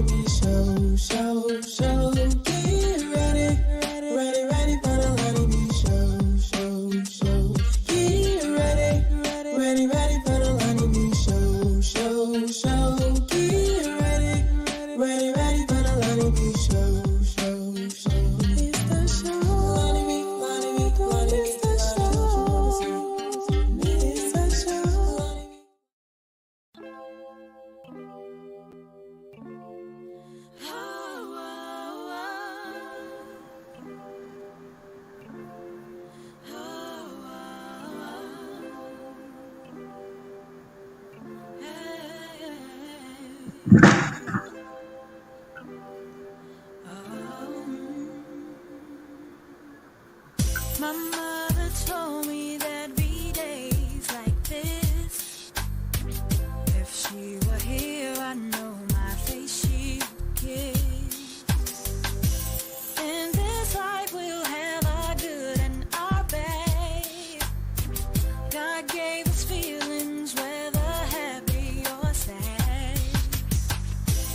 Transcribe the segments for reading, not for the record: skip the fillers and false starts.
LonnieB show. Get ready for the LonnieB show. Get ready for the LonnieB show. Get ready for the LonnieB show. It's the show. LonnieB, it's the show. It's the show. My mother told me there'd be days like this. If she were here, I know my face she would kiss. In this life we'll have our good and our bad. God gave us feelings, whether happy or sad.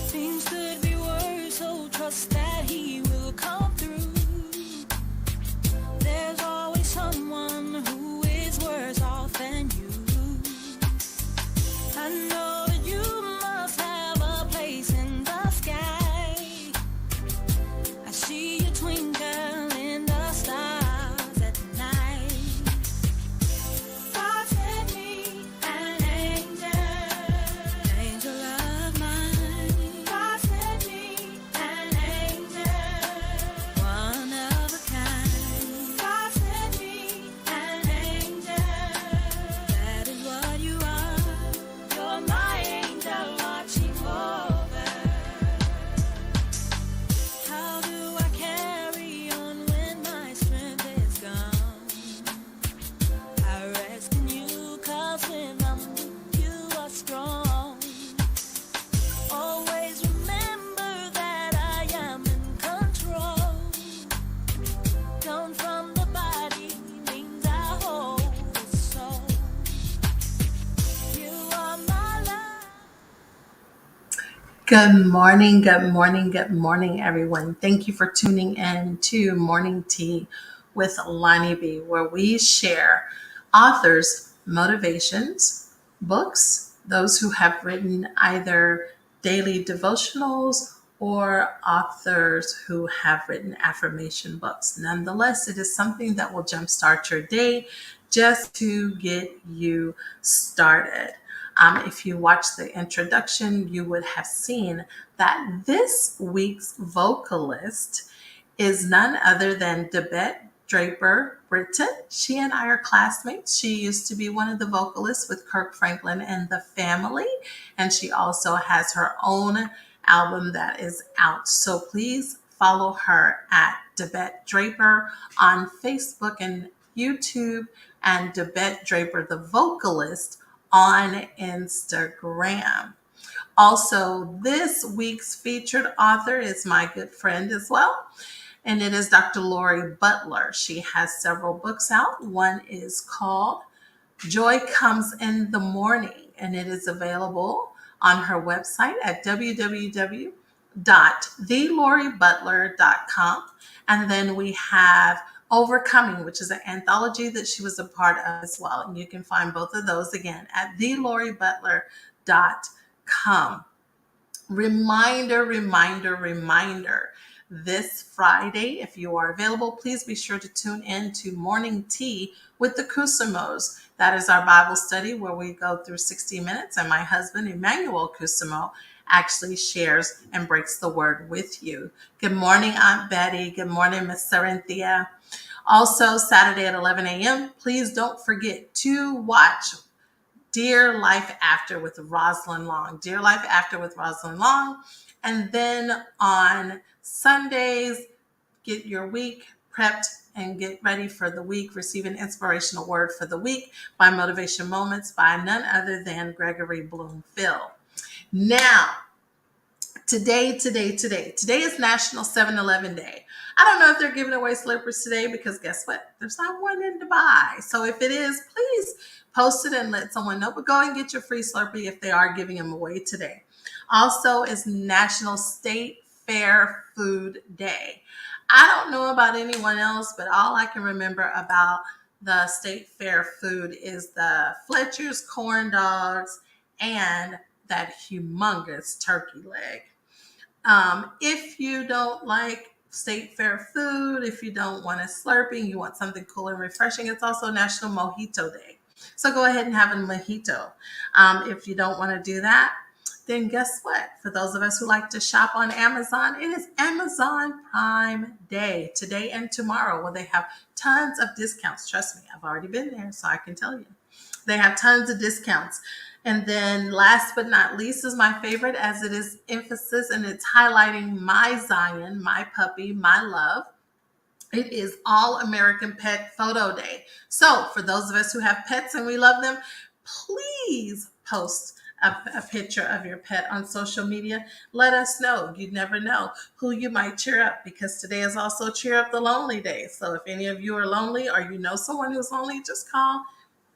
Things could be worse, so trust that He will come through. There's always someone who is worse off than you. I know that you must have a place in the sky. I see you twinkle in the stars at night. God sent me an angel of mine. God sent me an angel, one of a kind. God sent me an angel, that is what you are. You're my angel watching over. How do I carry on when my strength is gone? I rest in you, 'cause when I'm with you are strong. Always remember that I am in control. Down from the body means I hold the soul. You are my love. Good morning, everyone. Thank you for tuning in to Morning Tea with LonnieB, where we share authors' motivations, books, those who have written either daily devotionals or authors who have written affirmation books. Nonetheless, it is something that will jumpstart your day just to get you started. If you watched the introduction, you would have seen that this week's vocalist is none other than Debette Draper Britton. She and I are classmates. She used to be one of the vocalists with Kirk Franklin and the Family, and she also has her own album that is out. So please follow her at Debette Draper on Facebook and YouTube, and Debette Draper, the vocalist, on Instagram. Also, this week's featured author is my good friend as well, and it is Dr. Lori Butler. She has several books out. One is called Joy Comes in the Morning, and it is available on her website at www.theloributler.com. And then we have Overcoming, which is an anthology that she was a part of as well. And you can find both of those again at theloributler.com. Reminder. This Friday, if you are available, please be sure to tune in to Morning Tea with the Kusimos. That is our Bible study where we go through 60 minutes, and my husband, Emmanuel Kusimo, actually shares and breaks the word with you. Good morning, Aunt Betty. Good morning, Miss Sarinthia. Also, Saturday at 11 a.m., please don't forget to watch Dear Life After with Rosalind Long. Dear Life After with Rosalind Long. And then on Sundays, get your week prepped and get ready for the week. Receive an inspirational word for the week by Motivation Moments by none other than Gregory Bloomfield. Now, today is National 7-Eleven Day. I don't know if they're giving away slippers today because guess what? There's not one in Dubai. So if it is, please Post it and let someone know, but go and get your free Slurpee if they are giving them away today. Also, is National State Fair Food Day. I don't know about anyone else, but all I can remember about the state fair food is the Fletcher's corn dogs and that humongous turkey leg. If you don't like state fair food, if you don't want a Slurpee, you want something cool and refreshing, it's also National Mojito Day. So go ahead and have a mojito. If you don't want to do that, then guess what? For those of us who like to shop on Amazon, it is Amazon Prime Day today and tomorrow, where they have tons of discounts. Trust me, I've already been there, so I can tell you. They have tons of discounts. And then last but not least is my favorite, as it is emphasis and it's highlighting my Zion, my puppy, my love. It is All American Pet Photo Day. So for those of us who have pets and we love them, please post a picture of your pet on social media. Let us know. You never know who you might cheer up, because today is also Cheer Up the Lonely Day. So if any of you are lonely or you know someone who's lonely, just call,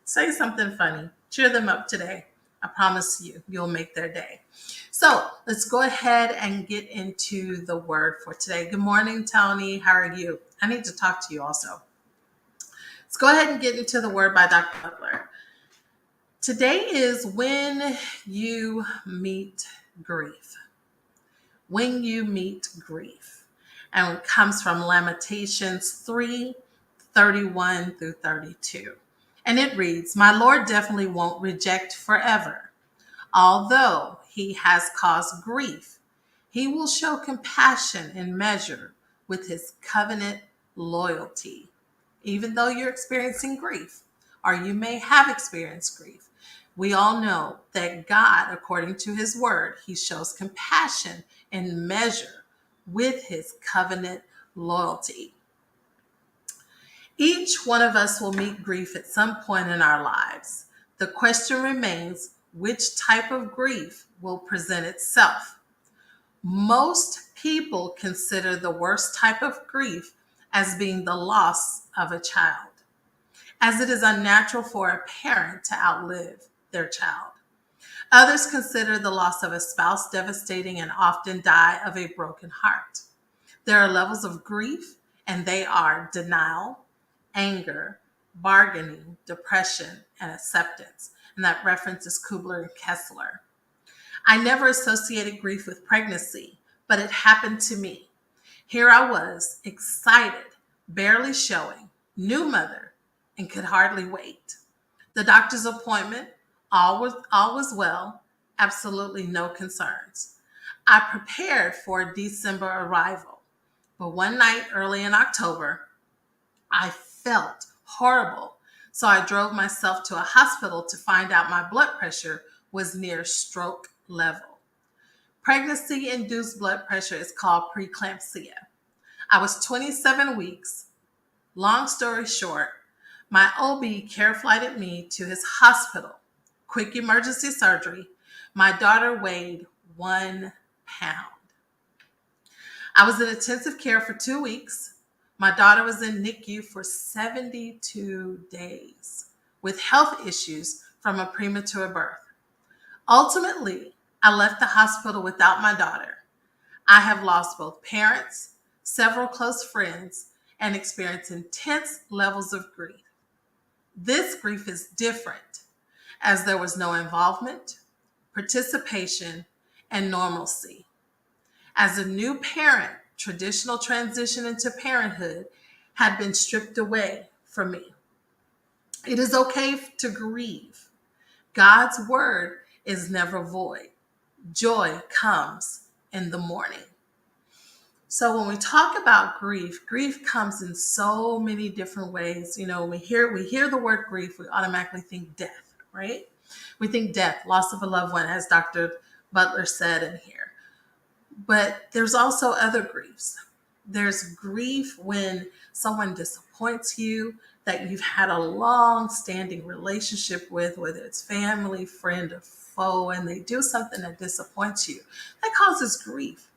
say something funny, cheer them up today. I promise you, you'll make their day. So let's go ahead and get into the word for today. Good morning, Tony. How are you? I need to talk to you also. Let's go ahead and get into the word by Dr. Butler. Today is when you meet grief. When you meet grief. And it comes from Lamentations 3:31 through 32. And it reads, "My Lord definitely won't reject forever. Although he has caused grief, he will show compassion in measure with his covenant loyalty." Even though you're experiencing grief, or you may have experienced grief, we all know that God, according to his word, he shows compassion in measure with his covenant loyalty. Each one of us will meet grief at some point in our lives. The question remains, which type of grief will present itself? Most people consider the worst type of grief as being the loss of a child, as it is unnatural for a parent to outlive their child. Others consider the loss of a spouse devastating and often die of a broken heart. There are levels of grief, and they are denial, anger, bargaining, depression, and acceptance. And that reference is Kubler and Kessler. I never associated grief with pregnancy, but it happened to me. Here I was, excited, barely showing, new mother, and could hardly wait. The doctor's appointment, all was well, absolutely no concerns. I prepared for a December arrival, but one night early in October, I felt horrible. So I drove myself to a hospital to find out my blood pressure was near stroke level. Pregnancy-induced blood pressure is called preeclampsia. I was 27 weeks. Long story short, my OB care flighted me to his hospital. Quick emergency surgery. My daughter weighed 1 pound. I was in intensive care for 2 weeks. My daughter was in NICU for 72 days with health issues from a premature birth. Ultimately, I left the hospital without my daughter. I have lost both parents, several close friends, and experienced intense levels of grief. This grief is different, as there was no involvement, participation, and normalcy. As a new parent, traditional transition into parenthood had been stripped away from me. It is okay to grieve. God's word is never void. Joy comes in the morning. So when we talk about grief, grief comes in so many different ways. You know, when we hear the word grief, we automatically think death, right? We think death, loss of a loved one, as Dr. Butler said in here. But there's also other griefs. There's grief when someone disappoints you that you've had a long-standing relationship with, whether it's family, friend, or foe, and they do something that disappoints you. That causes grief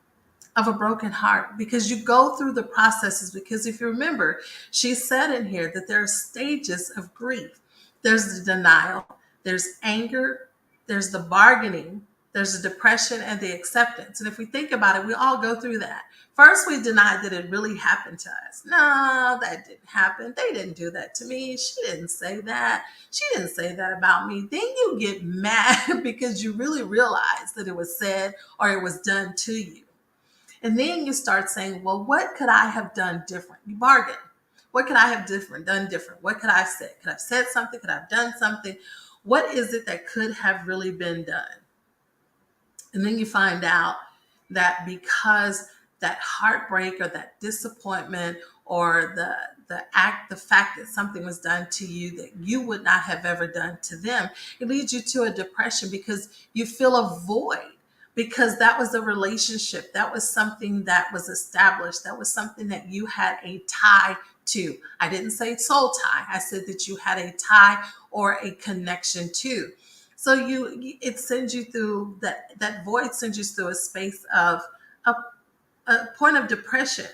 of a broken heart, because you go through the processes. Because if you remember, she said in here that there are stages of grief. There's the denial, there's anger, there's the bargaining, there's the depression, and the acceptance. And if we think about it, we all go through that. First, we deny that it really happened to us. No, that didn't happen. They didn't do that to me. She didn't say that. She didn't say that about me. Then you get mad because you really realize that it was said or it was done to you. And then you start saying, well, what could I have done different? You bargain. What could I have done different? What could I have said? Could I have said something? Could I have done something? What is it that could have really been done? And then you find out that because that heartbreak or that disappointment or the fact that something was done to you that you would not have ever done to them, it leads you to a depression because you feel a void, because that was a relationship, that was something that was established, that was something that you had a tie to. I didn't say soul tie. I said that you had a tie or a connection to. So it sends you through that void, sends you through a space of a, a point of depression.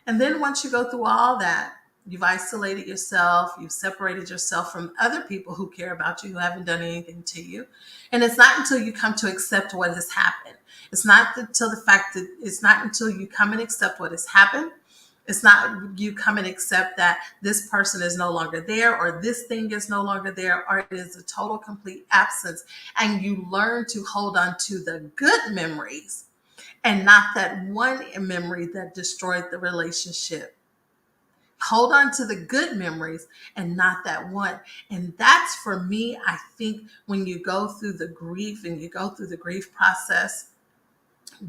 And then once you go through all that, you've isolated yourself, you've separated yourself from other people who care about you, who haven't done anything to you. And it's not until you come to accept what has happened. It's not until you come and accept what has happened. It's not you come and accept that this person is no longer there or this thing is no longer there or it is a total complete absence. And you learn to hold on to the good memories and not that one memory that destroyed the relationship. Hold on to the good memories and not that one. And that's for me, I think, when you go through the grief and you go through the grief process,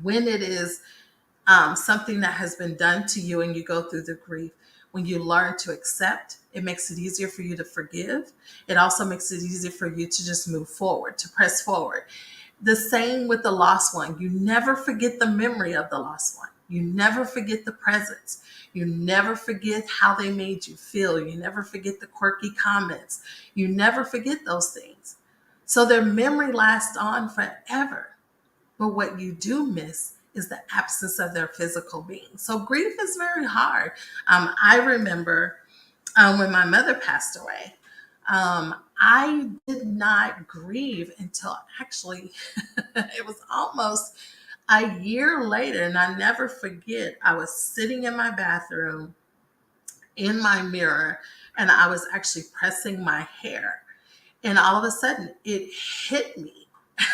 when it is something that has been done to you and you go through the grief, when you learn to accept, it makes it easier for you to forgive. It also makes it easier for you to just move forward, to press forward. The same with the lost one. You never forget the memory of the lost one. You never forget the presence. You never forget how they made you feel. You never forget the quirky comments. You never forget those things. So their memory lasts on forever. But what you do miss is the absence of their physical being. So grief is very hard. I remember when my mother passed away, I did not grieve until actually it was almost a year later. And I never forget, I was sitting in my bathroom in my mirror and I was actually pressing my hair. And all of a sudden it hit me.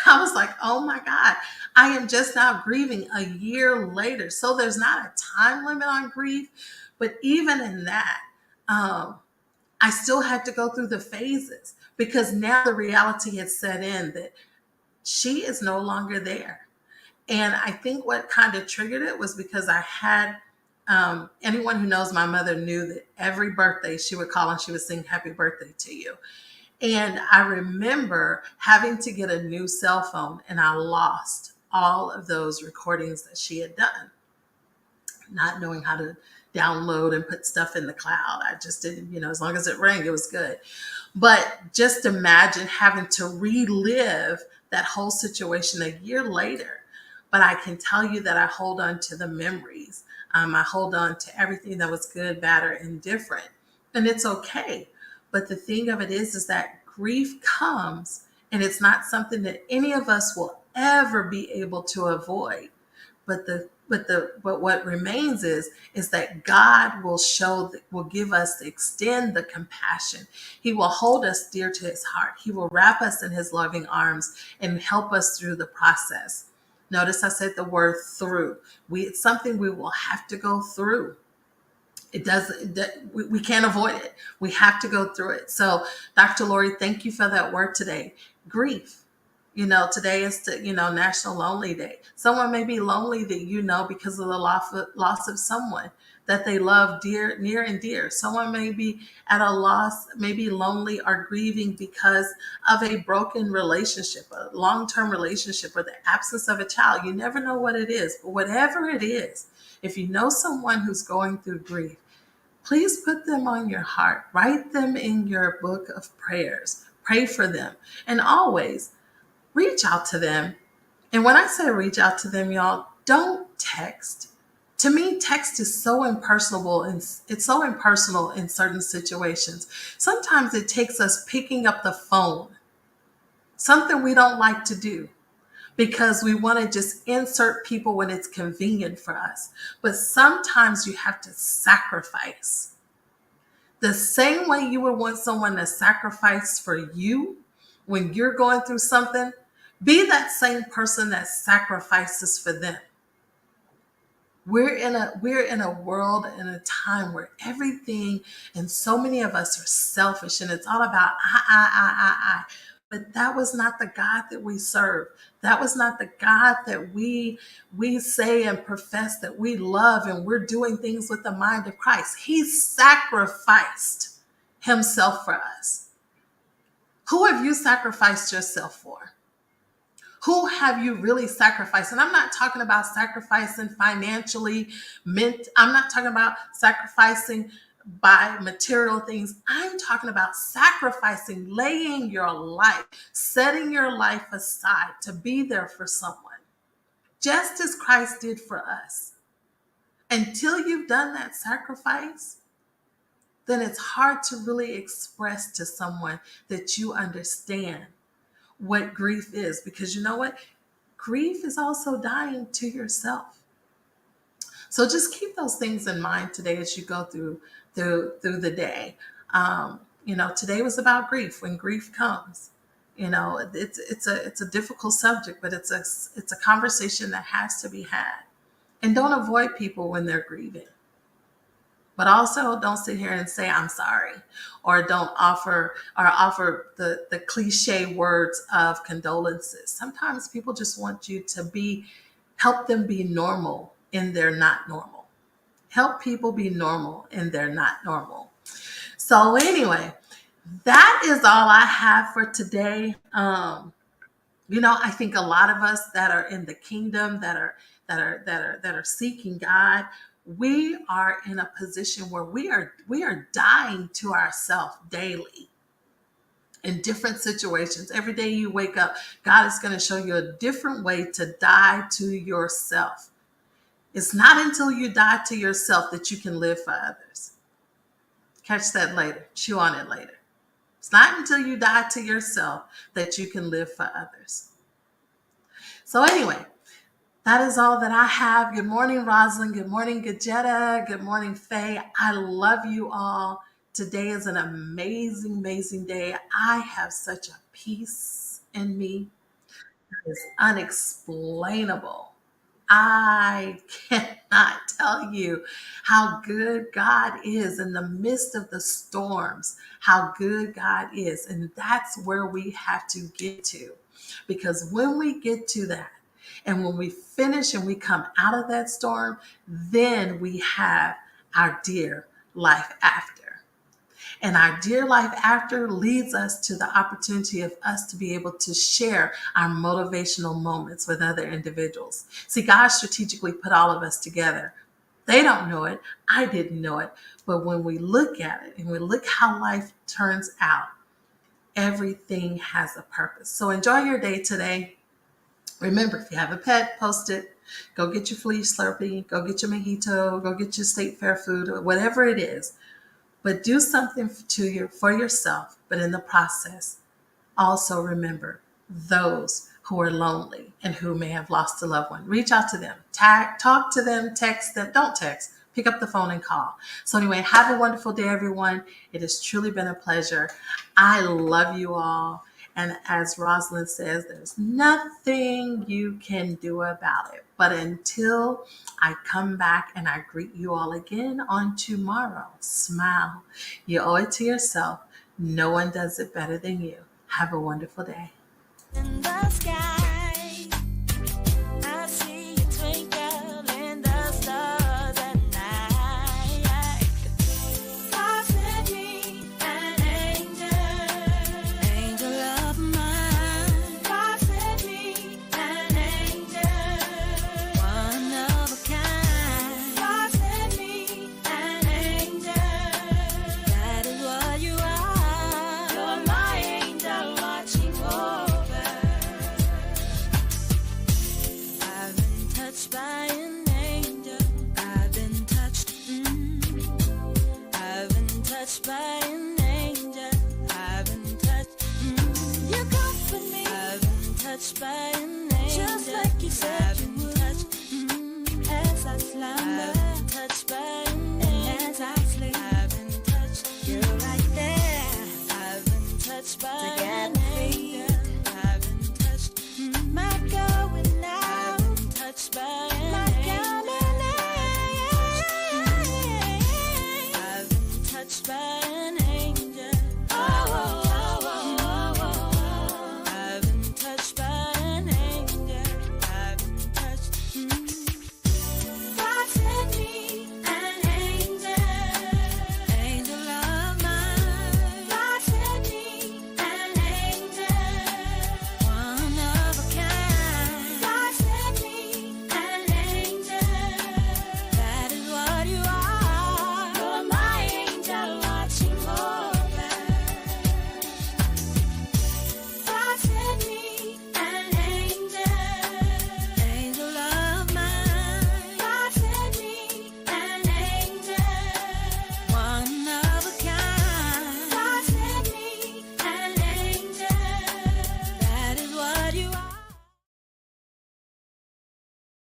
I was like, oh my God, I am just now grieving a year later. So there's not a time limit on grief. But even in that, I still had to go through the phases because now the reality had set in that she is no longer there. And I think what kind of triggered it was because I had anyone who knows my mother knew that every birthday she would call and she would sing happy birthday to you. And I remember having to get a new cell phone and I lost all of those recordings that she had done, not knowing how to download and put stuff in the cloud. I just didn't, as long as it rang, it was good. But just imagine having to relive that whole situation a year later. But I can tell you that I hold on to the memories. I hold on to everything that was good, bad, or indifferent. And it's okay. But the thing of it is that grief comes and it's not something that any of us will ever be able to avoid. But what remains is that God will give us, extend the compassion. He will hold us dear to his heart. He will wrap us in his loving arms and help us through the process. Notice I said the word through. It's something we will have to go through. We can't avoid it. We have to go through it. So Dr. Lori, thank you for that word today. Grief. Today is National Lonely Day. Someone may be lonely that because of the loss of someone that they love near and dear. Someone may be at a loss, maybe lonely or grieving because of a broken relationship, a long-term relationship, or the absence of a child. You never know what it is, but whatever it is, if you know someone who's going through grief, please put them on your heart. Write them in your book of prayers. Pray for them. And always reach out to them. And when I say reach out to them, y'all, don't text. To me, text is so impersonal, and it's so impersonal in certain situations. Sometimes it takes us picking up the phone, something we don't like to do, because we want to just insert people when it's convenient for us. But sometimes you have to sacrifice. The same way you would want someone to sacrifice for you when you're going through something, be that same person that sacrifices for them. We're in a world and a time where everything, and so many of us are selfish, and it's all about I. But that was not the God that we serve. That was not the God that we say and profess that we love, and we're doing things with the mind of Christ. He sacrificed himself for us. Who have you sacrificed yourself for? Who have you really sacrificed? And I'm not talking about sacrificing financially, I'm not talking about sacrificing by material things. I'm talking about sacrificing, laying your life, setting your life aside to be there for someone, just as Christ did for us. Until you've done that sacrifice, then it's hard to really express to someone that you understand what grief is, because you know what? Grief is also dying to yourself. So just keep those things in mind today as you go through the day. Today was about grief. When grief comes, it's a difficult subject, but it's a conversation that has to be had. And don't avoid people when they're grieving. But also don't sit here and say, I'm sorry, or don't offer the cliche words of condolences. Sometimes people just want you to help them be normal in their not normal. Help people be normal in their not normal. So anyway, that is all I have for today. I think a lot of us that are in the kingdom, that are seeking God, we are in a position where we are dying to ourselves daily in different situations. Every day you wake up, God is going to show you a different way to die to yourself. It's not until you die to yourself that you can live for others. Catch that later. Chew on it later. It's not until you die to yourself that you can live for others. So anyway, that is all that I have. Good morning, Rosalind. Good morning, Gajetta. Good morning, Faye. I love you all. Today is an amazing, amazing day. I have such a peace in me that is unexplainable. I cannot tell you how good God is in the midst of the storms, how good God is. And that's where we have to get to. Because when we get to that, and when we finish and we come out of that storm, then we have our dear life after. And our dear life after leads us to the opportunity of us to be able to share our motivational moments with other individuals. See, God strategically put all of us together. They don't know it. I didn't know it. But when we look at it and we look how life turns out, everything has a purpose. So enjoy your day today. Remember, if you have a pet, post it. Go get your flea Slurpee. Go get your mojito. Go get your state fair food, or whatever it is. But do something for yourself. But in the process, also remember those who are lonely and who may have lost a loved one. Reach out to them. Talk to them. Text them. Don't text. Pick up the phone and call. So anyway, have a wonderful day, everyone. It has truly been a pleasure. I love you all. And as Rosalind says, there's nothing you can do about it. But until I come back and I greet you all again on tomorrow, smile. You owe it to yourself. No one does it better than you. Have a wonderful day. In the sky, I see you twinkle in the stars at night. God sent me an angel of mine. God sent me an angel, one of a kind. God sent me an angel, that is what you are. You're my angel watching over. By an angel, touched by an angel. I've been touched. You comfort me. I've been touched by an angel. Just like you said.